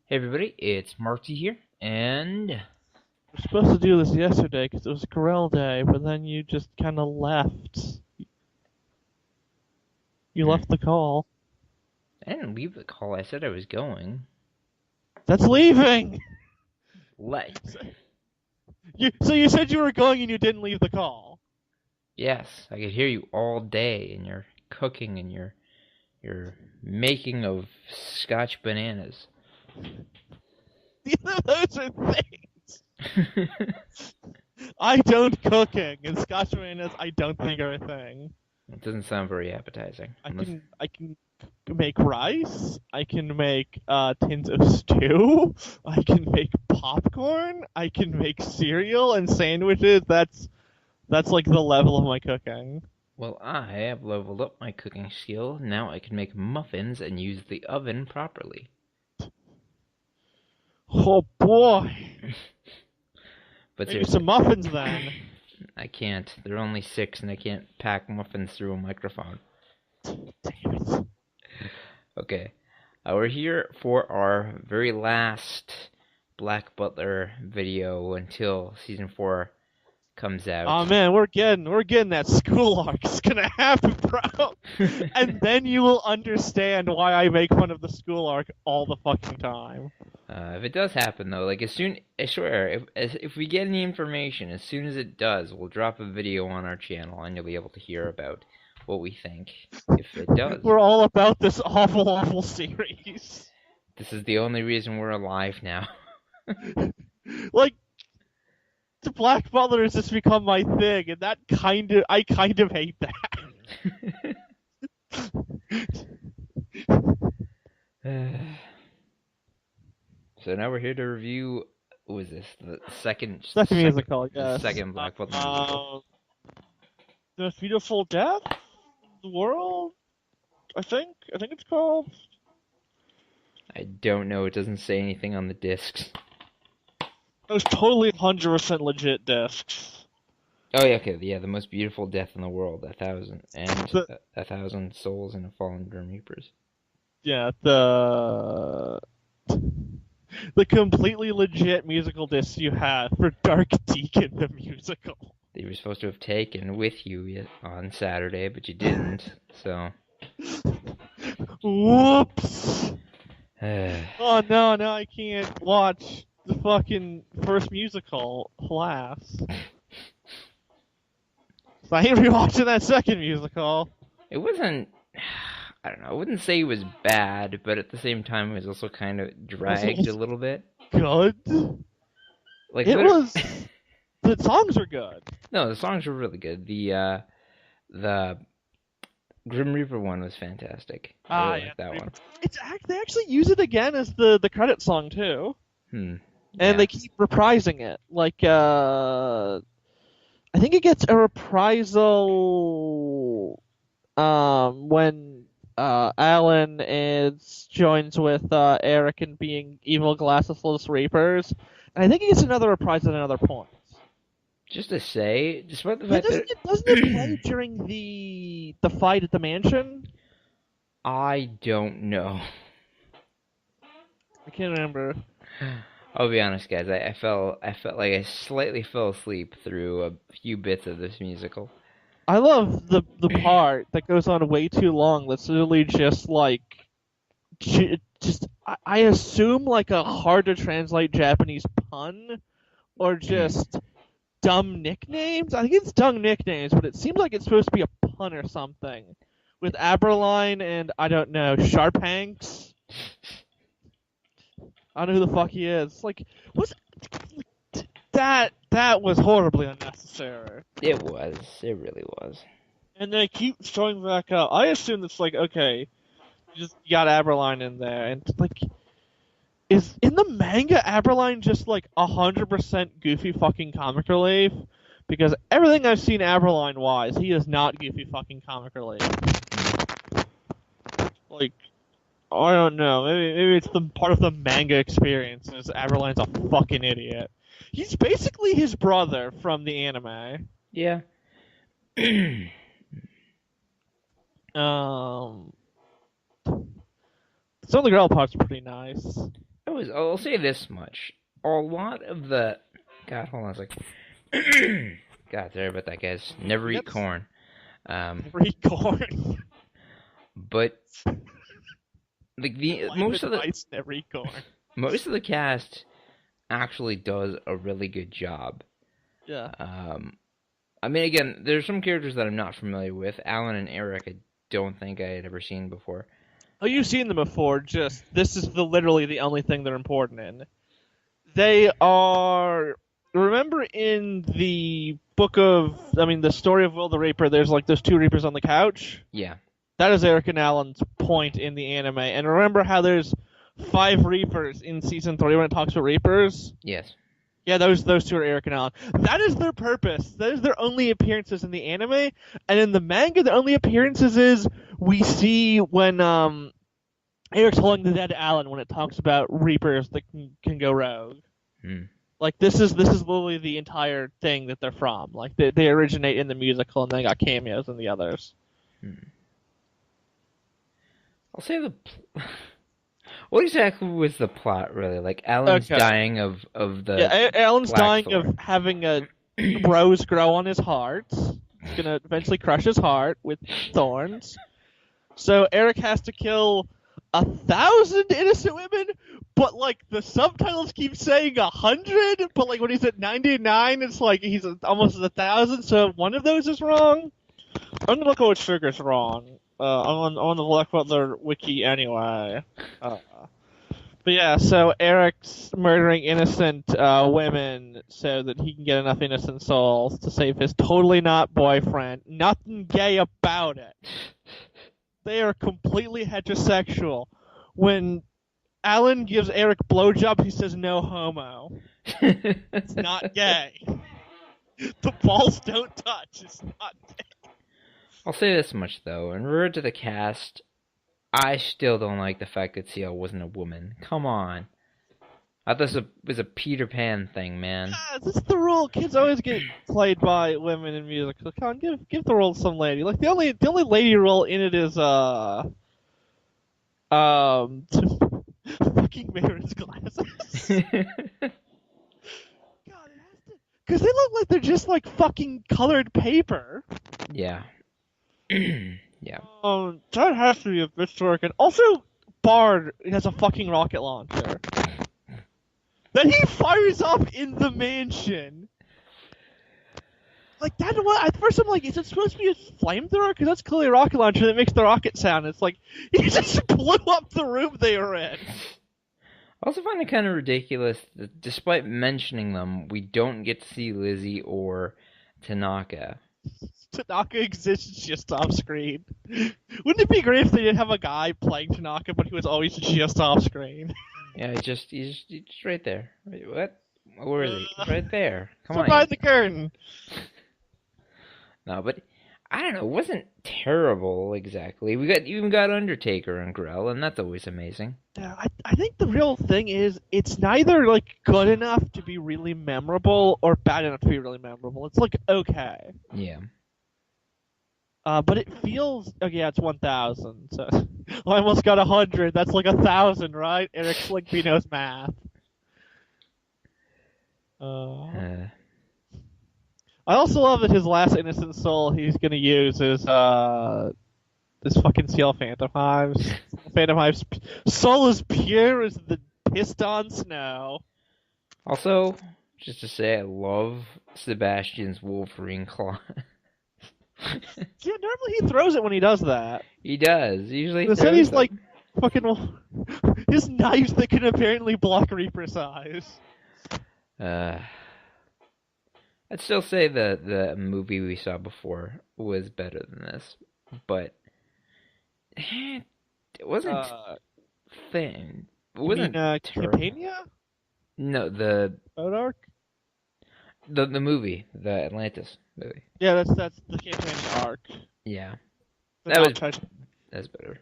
Hey everybody, it's Marty here, and We're supposed to do this yesterday because it was Grell Day, but then you just kind of left. You hmm, left the call. I didn't leave the call. I said I was going. That's leaving! Let So you said you were going and you didn't leave the call. Yes, I could hear you all day, and you're cooking and you're making of Scotch bananas. Neither of those are things. I don't cooking, and Scotch bananas I don't think are a thing. It doesn't sound very appetizing. I Unless can I can make rice. I can make tins of stew. I can make popcorn. I can make cereal and sandwiches. That's like the level of my cooking. well, I have leveled up my cooking skill. Now I can make muffins and use the oven properly. Oh boy. But Maybe seriously, some muffins then. I can't. They're only six, and I can't pack muffins through a microphone. Damn it. Okay, we're here for our very last Black Butler video until season 4 comes Oh out. man, we're getting that school arc. It's gonna happen, bro. And then you will understand why I make fun of the school arc all the fucking time. If it does happen though, like as soon, I swear, if we get any information, as soon as it does, we'll drop a video on our channel, and you'll be able to hear about what we think. If it does, We're all about this awful, awful series. this is the only reason we're alive now. Like, the Black Butler has just become my thing, and I kind of hate that. So now we're here to review. What was this? The Second musical, the yes. second Black Butler musical. The Most Beautiful Death? The World? I think it's called. I don't know. It doesn't say anything on the discs. It was totally 100% legit discs. Oh yeah, okay, yeah, the most beautiful death in the world, The, a thousand souls in a fallen Grim Reapers. yeah, the completely legit musical discs you had for Dark Deacon the musical. That you were supposed to have taken with you on Saturday, but you didn't. So, Whoops! uh, Oh no, now I can't watch the fucking first musical. Alas. So I ain't rewatching that second musical. it wasn't. I don't know. I wouldn't say it was bad, but at the same time, it was also kind of Was dragged a it little bit. good? Like, It was. The songs were good. no, the songs were really good. The Grim Reaper one was fantastic. I Ah, really yeah. like that one. They actually use it again as the credit song too, Hmm. and Yeah. they keep reprising it. Like I think it gets a reprisal when Alan is joins with Eric in being evil glassesless reapers, and I think he gets another reprisal at another point. Just to say, despite the Yeah, fact that doesn't it play during the fight at the mansion? I don't know. I can't remember. I'll be honest, guys. I felt like I slightly fell asleep through a few bits of this musical. I love the part that goes on way too long. That's literally just like, just I assume like a hard to translate Japanese pun or just dumb nicknames. I think it's dumb nicknames, but it seems like it's supposed to be a pun or something with Aberline and I don't know Sharpanks. I don't know who the fuck he is. Like, what's that was horribly unnecessary. It was. It really was. And they keep showing back up. I assume it's like, okay, you got Aberline in there, and like, is in the manga Aberline just like 100% goofy fucking comic relief? Because everything I've seen Aberline wise, he is not goofy fucking comic relief. Like, I don't know. Maybe it's the part of the manga experience is Aberline's a fucking idiot. He's basically his brother from the anime. Yeah. Um, some of the girl parts are pretty nice. I'll say this much. A lot of the God, hold on a second. God, sorry about that, guys. Never eat corn. Never eat corn. But like the Life advice, never eat corn. most of the cast actually does a really good job. Yeah. I mean, again, there's some characters that I'm not familiar with. Alan and Eric, I don't think I had ever seen before. Oh, you've seen them before. Just this is literally the only thing they're important in. They are. Remember in the the story of Will the Reaper. There's like those two Reapers on the couch. Yeah. That is Eric and Alan's point in the anime. And remember how there's 5 Reapers in season 3 when it talks about Reapers? Yes. Yeah, those two are Eric and Alan. That is their purpose. That is their only appearances in the anime. And in the manga, the only appearances is we see when Eric's holding the dead Alan when it talks about Reapers that can go rogue. Like this is literally the entire thing that they're from. Like they originate in the musical and then got cameos in the others. I'll say what exactly was the plot, really? Like, Alan's dying of the... Yeah, Alan's dying thorn. of having a rose grow on his heart. It's gonna eventually crush his heart with thorns. So Eric has to kill 1,000 innocent women, but, like, the subtitles keep saying 100, but, like, when he's at 99, it's like he's almost at 1,000, so one of those is wrong. I'm gonna look at what trigger's wrong. I'm on the Black Butler wiki anyway. But yeah, so Eric's murdering innocent women so that he can get enough innocent souls to save his totally not boyfriend. Nothing gay about it. They are completely heterosexual. When Alan gives Eric blowjobs, he says no homo. It's not gay. The balls don't touch. It's not gay. I'll say this much, though. In regard to the cast, I still don't like the fact that CL wasn't a woman. Come on. I thought this was a Peter Pan thing, man. Yeah, this is the rule. Kids always get played by women in music. So come on, give the role to some lady. Like the only lady role in it is fucking Marin's glasses. God, it has to, because they look like they're just like fucking colored paper. Yeah. Yeah. That has to be a bit short. And also, Bard has a fucking rocket launcher that he fires up in the mansion. Like that. What at first I'm like, is it supposed to be a flamethrower? Because that's clearly a rocket launcher that makes the rocket sound. It's like he just blew up the room they were in. I also find it kind of ridiculous that despite mentioning them, we don't get to see Lizzie or Tanaka. Tanaka exists just off screen. Wouldn't it be great if they did have a guy playing Tanaka, but he was always just off screen? Yeah, he's just right there. Wait, what? Where is he? He's right there. Come on. Behind the curtain. No, but I don't know. It wasn't terrible exactly. We even got Undertaker and Grell, and that's always amazing. Yeah, I think the real thing is it's neither like good enough to be really memorable or bad enough to be really memorable. It's like okay. Yeah. But it feels yeah, it's 1,000. So I almost got 100. That's like 1,000, right? Eric Slinkby knows math. I also love that his last innocent soul he's gonna use is this fucking Seal Phantom Hives. Phantom Hives soul is pure as the pissed on snow. Also, just to say, I love Sebastian's Wolverine claw. Yeah, normally he throws it when he does that. He does. Usually Instead he's like fucking his knives that can apparently block Reaper's eyes. I'd still say the movie we saw before was better than this, but it wasn't thin. It wasn't terrible. Campania? No, the Boat Arc? The movie, the Atlantis movie. Yeah, that's the Campania arc. Yeah, That's better.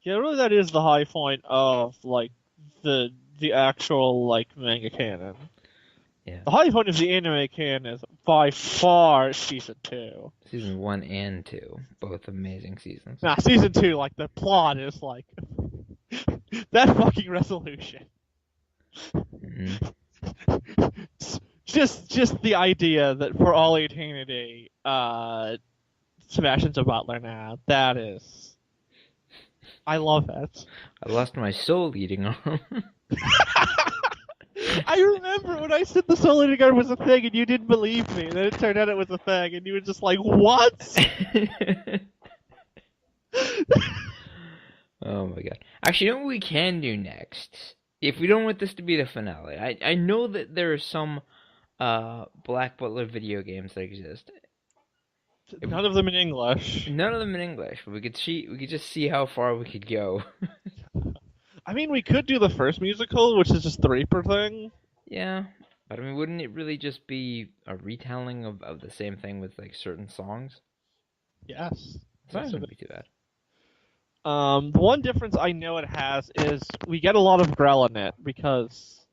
Yeah, really, that is the high point of like the actual like manga canon. Yeah. The high point of the anime canon is by far season 2. Season 1 and 2, both amazing seasons. Nah, season 2, like the plot is like That fucking resolution. Mhm. Just the idea that for all eternity, Sebastian's a butler now. That is, I love it. I lost my soul eating arm. I remember when I said the soul eating guard was a thing, and you didn't believe me. And then it turned out it was a thing, and you were just like, "What?" Oh my god. Actually, you know what we can do next? If we don't want this to be the finale, I know that there are some Black Butler video games that exist. None of them in English. None of them in English, but we could just see how far we could go. I mean, we could do the first musical, which is just the Reaper thing. Yeah, but I mean, wouldn't it really just be a retelling of the same thing with like certain songs? Yes. It's not Yes, gonna be too bad. the one difference I know it has is we get a lot of Grell in it because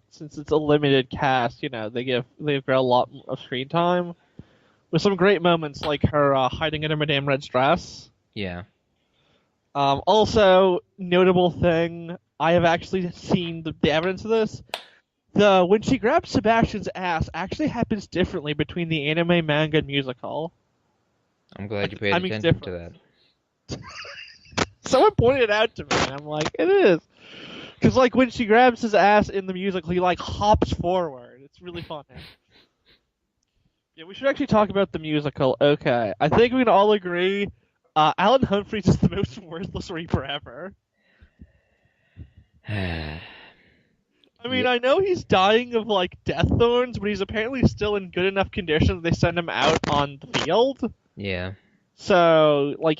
since it's a limited cast, they give Grell a lot of screen time with some great moments like her hiding in her Madame Red's dress. Yeah. Also, notable thing, I have actually seen the evidence of this. When she grabs Sebastian's ass actually happens differently between the anime, manga, and musical. I'm glad you paid I mean, attention to that. Someone pointed it out to me, and I'm like, it is. Because, like, when she grabs his ass in the musical, he, like, hops forward. It's really funny. Yeah, we should actually talk about the musical. Okay. I think we can all agree Alan Humphreys is the most worthless Reaper ever. I mean, Yeah. I know he's dying of, like, death thorns, but he's apparently still in good enough condition that they send him out on the field. Yeah. So, like,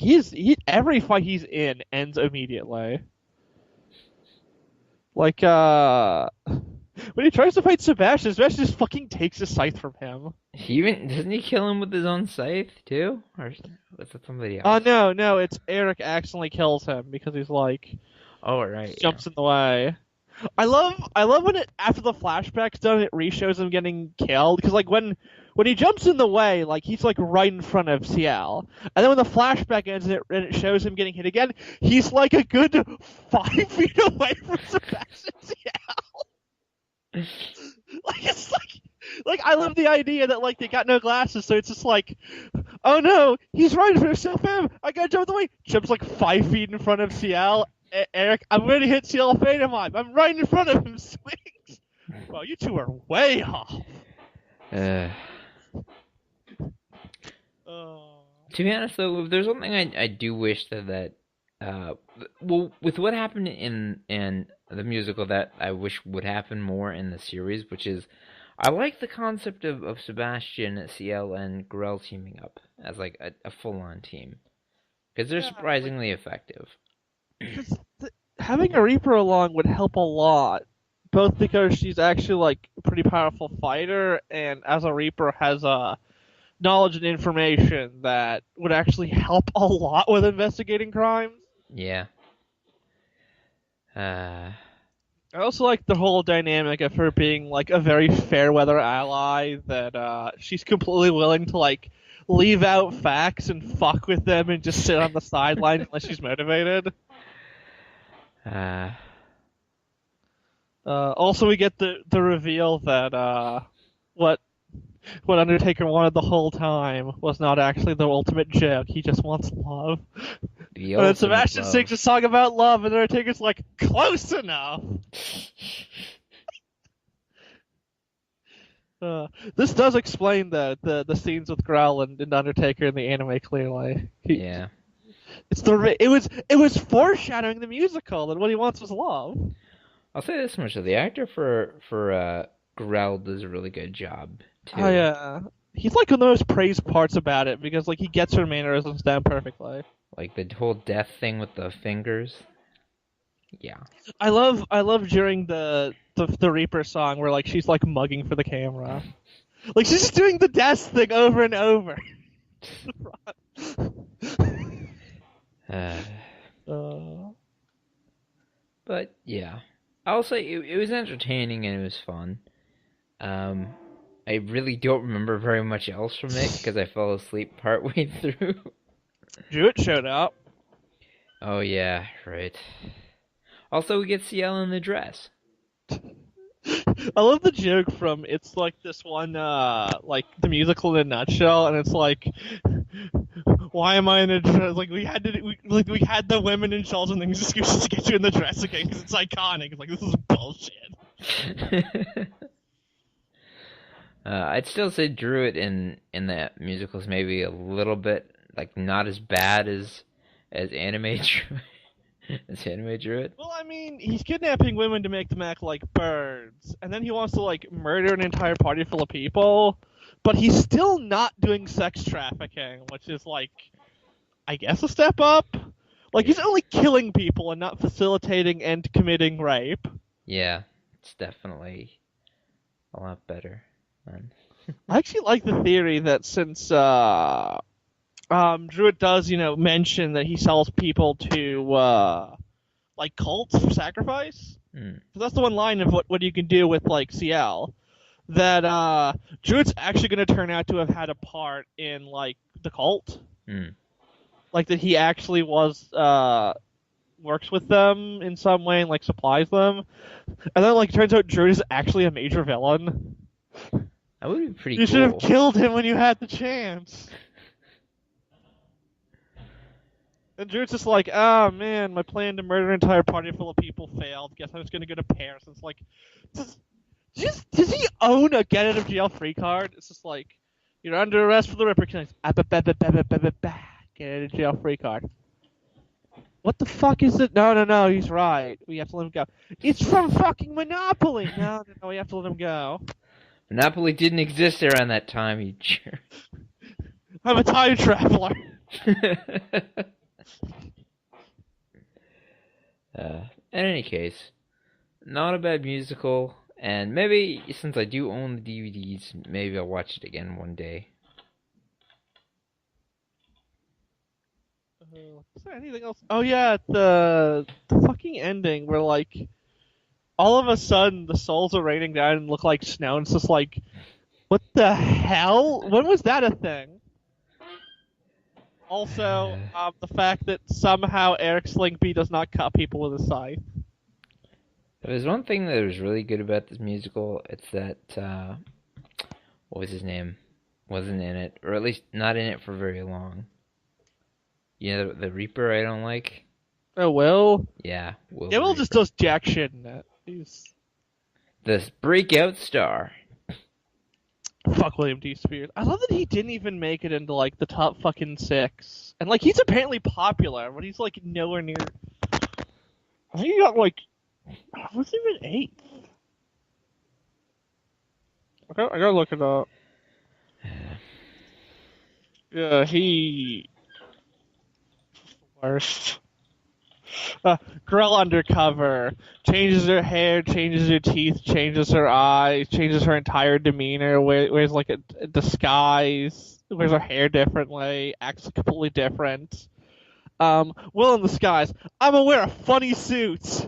every fight he's in ends immediately. Like, when he tries to fight Sebastian, Sebastian just fucking takes his scythe from him. He even doesn't he kill him with his own scythe too, or was that somebody else? No, it's Eric accidentally kills him because he's like Oh right. jumps in the way. I love when after the flashback's done, it re-shows him getting killed because like when he jumps in the way, like he's like right in front of CL, and then when the flashback ends and it shows him getting hit again, he's like a good 5 feet away from Sebastian CL. Like it's like I love the idea that like they got no glasses, so it's just like, oh no, he's right in front of CL. I gotta jump the way. Jumps like 5 feet in front of CL. Eric, I'm ready to hit CL Phantom. I'm right in front of him. Swings. Well, you two are way off. To be honest, though, if there's one thing I do wish well, with what happened in the musical that I wish would happen more in the series, which is, I like the concept of Sebastian, CL, and Grell teaming up as like a full-on team, because they're surprisingly effective. Because having a Reaper along would help a lot, both because she's actually like a pretty powerful fighter, and as a Reaper has knowledge and information that would actually help a lot with investigating crimes. Yeah. I also like the whole dynamic of her being like a very fair weather ally that she's completely willing to like leave out facts and fuck with them and just sit on the sidelines unless she's motivated. Also, we get the reveal that what Undertaker wanted the whole time was not actually the ultimate joke. He just wants love. The And then ultimate Sebastian love. sings a song about love, and Undertaker's like, close enough. This does explain the scenes with Grell and Undertaker in the anime clearly. Yeah. It was foreshadowing the musical, and what he wants was love. I'll say this much: though, the actor for Grell does a really good job too. Oh yeah, he's like one of the most praised parts about it because like he gets her mannerisms down perfectly. Like the whole death thing with the fingers. Yeah. I love during the Reaper song where like she's like mugging for the camera, like she's just doing the death thing over and over. But yeah, I'll say it was entertaining and it was fun. I really don't remember very much else from it because I fell asleep partway through. Jewett showed up. Oh yeah, right. Also, we get CL in the dress. I love the joke from it's like this one like the musical in a nutshell, and it's like, why am I in a dress? Like we had the women in shawls and things excuses to get you in the dress again because it's iconic. It's like this is bullshit. I'd still say Druid in that musical is maybe a little bit like not as bad as anime Druid. As anime Druid. Well, I mean, he's kidnapping women to make them act like birds, and then he wants to like murder an entire party full of people, but he's still not doing sex trafficking, which is like, I guess a step up. Like he's only killing people and not facilitating and committing rape. Yeah, it's definitely a lot better. I actually like the theory that since Druid does, mention that he sells people to like cults for sacrifice. Mm. So that's the one line of what you can do with like CL. That Druid's actually going to turn out to have had a part in like the cult. Mm. Like that he actually was works with them in some way and like supplies them. And then like it turns out Druid is actually a major villain. That would be pretty You cool. should have killed him when you had the chance. And Druid's just like, oh man, my plan to murder an entire party full of people failed. Guess I'm just gonna go to Paris. It's like, does he own a get out of jail free card? It's just like, you're under arrest for the Ripper killings. Get out of jail free card. What the fuck is it? No, he's right. We have to let him go. It's from fucking Monopoly! No, we have to let him go. Monopoly didn't exist around that time, you jerk. I'm a time traveler. In any case, not a bad musical, and maybe since I do own the DVDs, maybe I'll watch it again one day. Is there anything else? Oh yeah, the fucking ending where like all of a sudden the souls are raining down and look like snow, and it's just like, what the hell? When was that a thing? Also, the fact that somehow Eric Slinkby does not cut people with a scythe. If there's one thing that was really good about this musical, it's that, what was his name? Wasn't in it, or at least not in it for very long. You know, the Reaper I don't like? Oh, Will? Yeah, Will. Yeah, Will just does jack shit in it. He's... the breakout star. Fuck William D. Spears. I love that he didn't even make it into, like, the top fucking 6. And, like, he's apparently popular, but he's, like, nowhere near... I think he got, like... What's even 8th? I gotta look it up. Yeah, he... Worst. Grell undercover. Changes her hair, changes her teeth, changes her eyes, changes her entire demeanor, wears like a disguise, wears her hair differently, acts completely different. Will in the skies. I'm gonna wear a funny suit.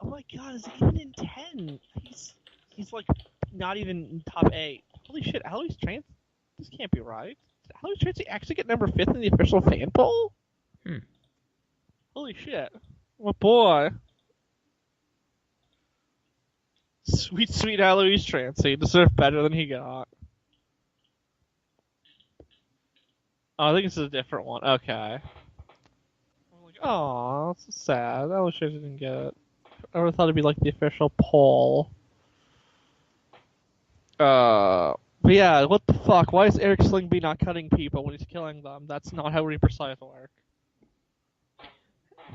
Oh my god, is he even in 10? He's like not even in top 8. Holy shit, Aloy's Trance? This can't be right. Did Aloy's Trance actually get number 5th in the official fan poll? Holy shit. Oh boy. Sweet, sweet Aloy's Trance. He deserved better than he got. Oh, I think this is a different one. Okay. I'm like, aw, that's so sad. Aloy's Trance didn't get it. I would have thought it'd be like the official poll. But yeah, what the fuck? Why is Eric Slingby not cutting people when he's killing them? That's not how Reaper Scythe work.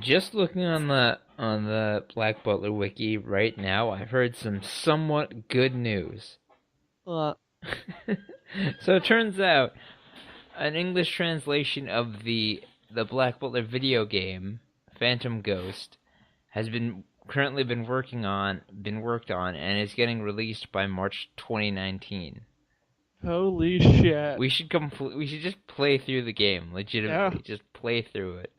Just looking on the Black Butler wiki right now, I've heard some somewhat good news. So it turns out an English translation of the Black Butler video game, Phantom Ghost, has currently been worked on, and is getting released by March 2019. Holy shit! We should just play through the game, legitimately. Yeah. Just play through it.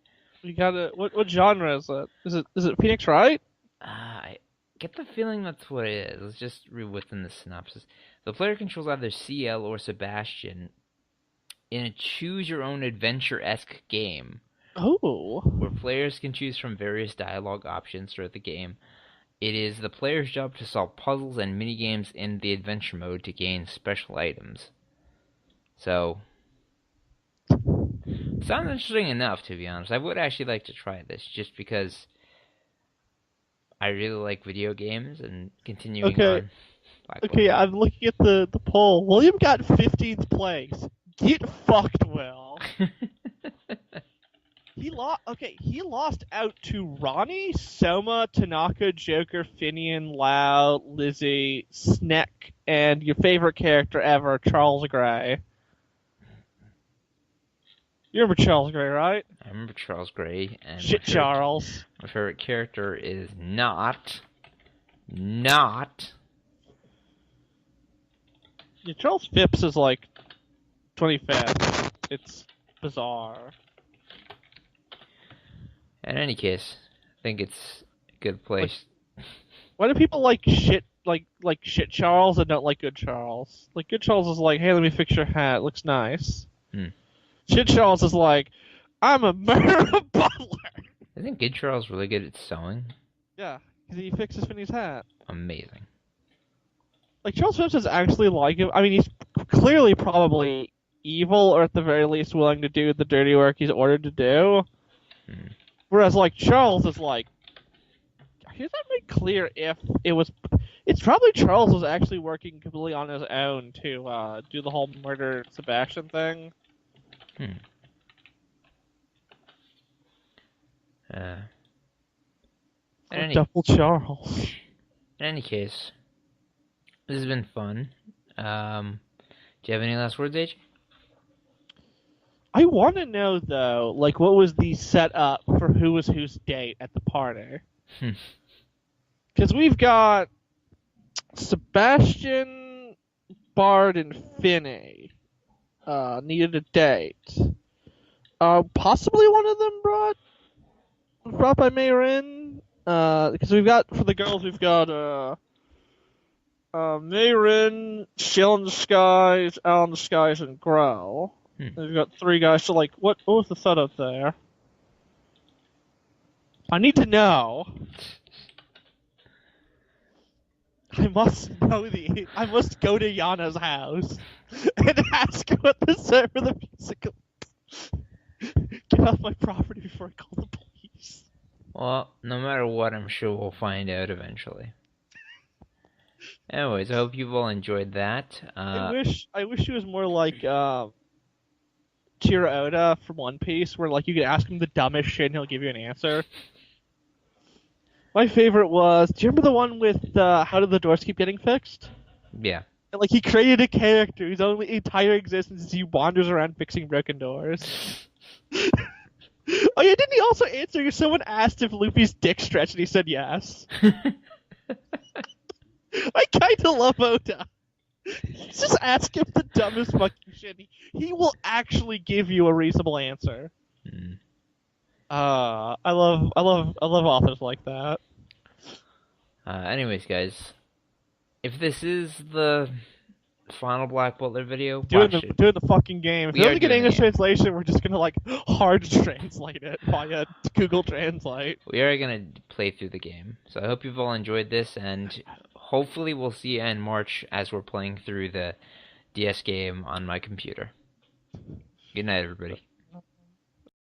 We gotta. What genre is it? Is it Phoenix Wright? I get the feeling that's what it is. Let's just read within the synopsis. The player controls either CL or Sebastian in a choose-your-own-adventure-esque game Oh. where players can choose from various dialogue options throughout the game. It is the player's job to solve puzzles and minigames in the adventure mode to gain special items. So, sounds interesting enough, to be honest. I would actually like to try this, just because I really like video games, and continuing Okay. on Black Okay, Butler. I'm looking at the poll. William got 15th place. Get fucked, Will. He lost out to Ronnie, Soma, Tanaka, Joker, Finian, Lau, Lizzie, Sneck, and your favorite character ever, Charles Gray. You remember Charles Gray, right? I remember Charles Gray, and Shit, Charles. my favorite character is not. Yeah, Charles Phipps is like 25th. It's bizarre. In any case, I think it's a good place. Why do people like shit shit Charles and don't like good Charles? Like good Charles is like, hey, let me fix your hat. It looks nice. Hmm. Shit Charles is like, I'm a murderer Butler. Isn't Good Charles really good at sewing? Yeah, because he fixes Finney's hat. Amazing. Like Charles Phipps is actually like him. I mean, he's clearly probably evil, or at the very least willing to do the dirty work he's ordered to do. Hmm. Whereas like Charles is like, here's that made clear if it was. It's probably Charles was actually working completely on his own to do the whole murder Sebastian thing. Hmm. Double Charles. In any case, this has been fun. Do you have any last words, AJ? I want to know though, like, what was the setup for who was whose date at the party? Because we've got Sebastian, Bard, and Finney needed a date. Possibly one of them brought by Mayrin. Because we've got, for the girls, we've got Mayrin, Shell in the Skies, Al in the Skies, and Grell. We've got three guys. So, like, what was the setup there? I need to know. I must know I must go to Yana's house and ask her what the set for the musical. Get off my property before I call the police. Well, no matter what, I'm sure we'll find out eventually. Anyways, I hope you've all enjoyed that. I wish she was more like Chiro Oda from One Piece, where like you could ask him the dumbest shit and he'll give you an answer. My favorite was, do you remember the one with how did the doors keep getting fixed? Yeah. And, like, he created a character whose only entire existence is he wanders around fixing broken doors. Oh yeah, didn't he also answer? Someone asked if Luffy's dick stretched, and he said yes. I kinda love Oda. Just ask him the dumbest fucking shit. He will actually give you a reasonable answer. I love authors like that. Anyways, guys, if this is the final Black Butler video, doing the fucking game. If We we are don't get doing English the game. translation, we're just gonna like hard translate it via Google Translate. we are gonna play through the game. So I hope you've all enjoyed this, and hopefully we'll see you in March as we're playing through the DS game on my computer. Good night, everybody.